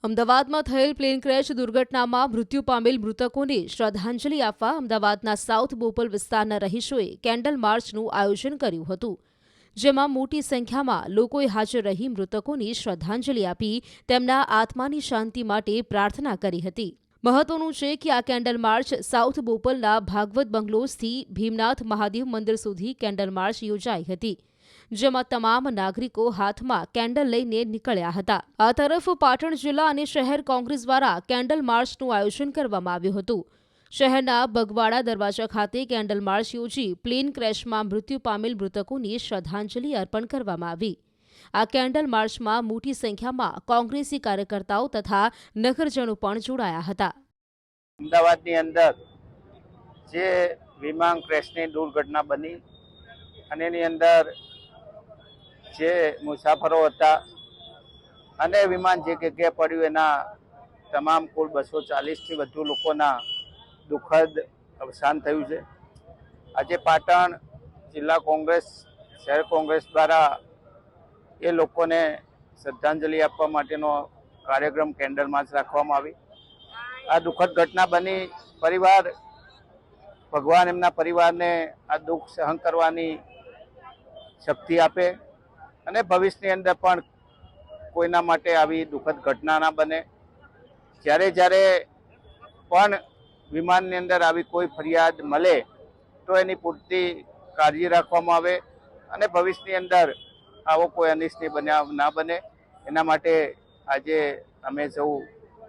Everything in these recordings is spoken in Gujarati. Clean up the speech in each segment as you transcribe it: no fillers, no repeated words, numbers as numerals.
અમદાવાદમાં થયેલ પ્લેન ક્રેશ દુર્ઘટનામાં મૃત્યુ પામેલ મૃતકોને શ્રદ્ધાંજલિ આપવા અમદાવાદના સાઉથ બોપલ વિસ્તારના રહીશોએ કેન્ડલ માર્ચનું આયોજન કર્યું હતું, જેમાં મોટી સંખ્યામાં લોકોએ હાજર રહી મૃતકોને શ્રદ્ધાંજલિ આપી તેમના આત્માની શાંતિ માટે પ્રાર્થના કરી હતી. મહત્વનું છે કે આ કેન્ડલ માર્ચ સાઉથ બોપલના ભાગવત બંગલોઝથી ભીમનાથ મહાદેવ મંદિર સુધી કેન્ડલ માર્ચ યોજાઈ હતી, જેમાં તમામ નાગરિકો હાથમાં કેન્ડલ લઈને નીકળ્યા હતા. આ તરફ પાટણ જિલ્લા અને શહેર કોંગ્રેસ દ્વારા કેન્ડલ માર્ચનું આયોજન કરવામાં આવ્યું હતું. શહેરના બગવાડા દરવાજા ખાતે કેન્ડલ માર્ચ યોજી પ્લેન ક્રેશમાં મૃત્યુ પામેલ મૃતકોને શ્રદ્ધાંજલિ અર્પણ કરવામાં આવી. આ કેન્ડલ માર્ચમાં મોટી સંખ્યામાં કોંગ્રેસી કાર્યકર્તાઓ તથા નગરજનો પણ જોડાયા હતા. અમદાવાદની અંદર જે વિમાન ક્રેશની દુર્ઘટના બની અને એની અંદર જે મુસાફરો હતા અને વિમાન જે જગ્યાએ પડ્યું એના તમામ કુલ 240થી વધુ લોકોના દુઃખદ અવસાન થયું છે. આજે પાટણ જિલ્લા કોંગ્રેસ, શહેર કોંગ્રેસ દ્વારા એ લોકોને શ્રદ્ધાંજલિ આપવા માટેનો કાર્યક્રમ કેન્ડલ માર્ચ રાખવામાં આવી. આ દુઃખદ ઘટના બની. પરિવાર, ભગવાન એમના પરિવારને આ દુઃખ સહન કરવાની શક્તિ આપે અને ભવિષ્યની અંદર પણ કોઈના માટે આવી દુઃખદ ઘટના ના બને. જ્યારે પણ વિમાનની અંદર આવી કોઈ ફરિયાદ મળે તો એની પૂરતી કાળજી રાખવામાં આવે અને ભવિષ્યની અંદર આવો કોઈ અનિષ્ટ બનાવ ના બને. એના માટે આજે અમે સૌ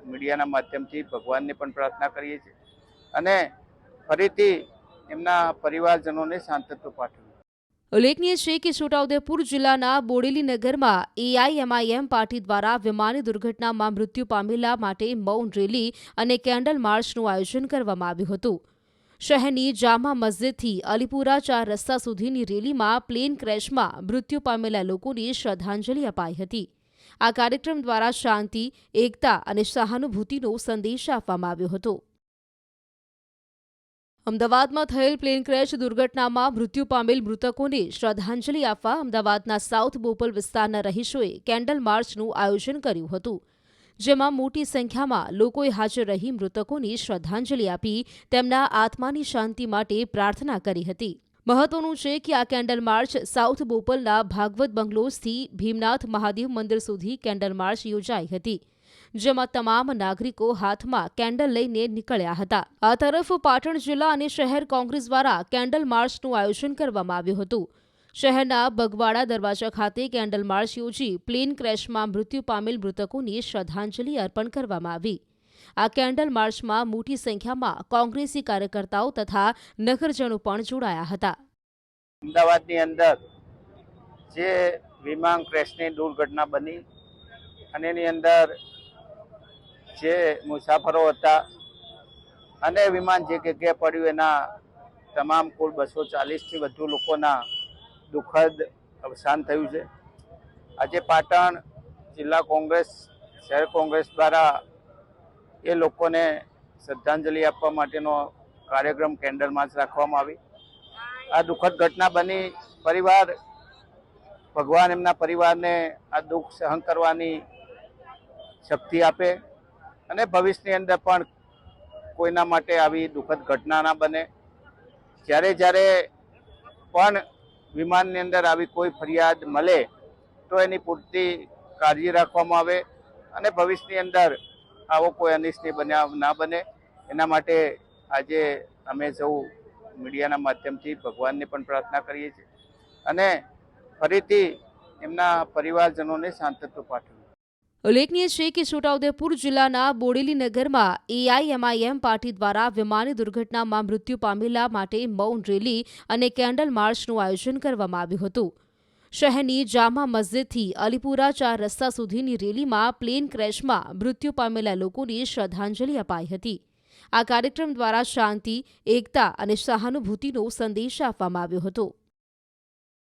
મીડિયાના માધ્યમથી ભગવાનને પણ પ્રાર્થના કરીએ છીએ અને ફરીથી એમના પરિવારજનોને સાંત્વના પાઠવીએ. ઉલ્લેખનીય છે કે છોટાઉદેપુર જિલ્લાના બોડેલી નગરમાં એઆઈએમઆઈએમ પાર્ટી દ્વારા વિમાની દુર્ઘટનામાં મૃત્યુ પામેલા માટે મૌન રેલી અને કેન્ડલ માર્ચનું આયોજન કરવામાં આવ્યું હતું. શહેરની જામા મસ્જિદથી અલીપુરા 4 રસ્તા સુધીની રેલીમાં પ્લેન ક્રેશમાં મૃત્યુ પામેલા લોકોને શ્રદ્ધાંજલિ અપાઈ હતી. આ કાર્યક્રમ દ્વારા શાંતિ, એકતા અને સહાનુભૂતિનો સંદેશ આપવામાં આવ્યો હતો. અમદાવાદમાં થયેલ પ્લેન ક્રેશ દુર્ઘટનામાં મૃત્યુ પામેલ મૃતકોને શ્રદ્ધાંજલિ આપવા અમદાવાદના સાઉથ બોપલ વિસ્તારના રહીશોએ કેન્ડલ માર્ચનું આયોજન કર્યું હતું, જેમાં મોટી સંખ્યામાં લોકોએ હાજર રહી મૃતકોને શ્રદ્ધાંજલિ આપી તેમના આત્માની શાંતિ માટે પ્રાર્થના કરી હતી. મહત્વનું છે કે આ કેન્ડલ માર્ચ સાઉથ બોપલના ભાગવત બંગલોઝથી ભીમનાથ મહાદેવ મંદિર સુધી કેન્ડલ માર્ચ યોજાઈ હતી, જેમાં તમામ નાગરિકો હાથમાં કેન્ડલ લઈને નીકળ્યા હતા. આ તરફ પાટણ જિલ્લા અને શહેર કોંગ્રેસ દ્વારા કેન્ડલ માર્ચનું આયોજન કરવામાં આવ્યું હતું. શહેરના બગવાડા દરવાજા ખાતે કેન્ડલ માર્ચ યોજી પ્લેન ક્રેશમાં મૃત્યુ પામેલ મૃતકોને શ્રદ્ધાંજલિ અર્પણ કરવામાં આવી. આ કેન્ડલ માર્ચમાં મોટી સંખ્યામાં કોંગ્રેસી કાર્યકર્તાઓ તથા નગરજનો પણ જોડાયા હતા. અમદાવાદની અંદર જે વિમાન ક્રેશની દુર્ઘટના બની અને એની અંદર જે મુસાફરો હતા અને વિમાન જે જગ્યાએ પડ્યું એના તમામ કુલ 240થી વધુ લોકોના દુઃખદ અવસાન થયું છે. આજે પાટણ જિલ્લા કોંગ્રેસ, શહેર કોંગ્રેસ દ્વારા એ લોકોને શ્રદ્ધાંજલિ આપવા માટેનો કાર્યક્રમ કેન્ડલ માર્ચ રાખવામાં આવી. આ દુઃખદ ઘટના બની. પરિવાર, ભગવાન એમના પરિવારને આ દુઃખ સહન કરવાની શક્તિ આપે અને ભવિષ્યની અંદર પણ કોઈના માટે આવી દુઃખદ ઘટના ના બને. જ્યારે પણ વિમાનની અંદર આવી કોઈ ફરિયાદ મળે તો એની પૂરતી કાળજી રાખવામાં આવે અને ભવિષ્યની અંદર આવો કોઈ અનિષ્ટ બનાવ ના બને. એના માટે આજે અમે સૌ મીડિયાના માધ્યમથી ભગવાનને પણ પ્રાર્થના કરીએ છીએ અને ફરીથી એમના પરિવારજનોને સાંત્વના પાઠવીએ. ઉલ્લેખનીય છે કે છોટાઉદેપુર જિલ્લાના બોડેલી નગરમાં એઆઈએમઆઈએમ પાર્ટી દ્વારા વિમાની દુર્ઘટનામાં મૃત્યુ પામેલા માટે મૌન રેલી અને કેન્ડલ માર્ચનું આયોજન કરવામાં આવ્યું હતું. શહેરની જામા મસ્જિદથી અલીપુરા 4 રસ્તા સુધીની રેલીમાં પ્લેન ક્રેશમાં મૃત્યુ પામેલા લોકોને શ્રદ્ધાંજલિ અપાઈ હતી. આ કાર્યક્રમ દ્વારા શાંતિ, એકતા અને સહાનુભૂતિનો સંદેશ આપવામાં આવ્યો હતો.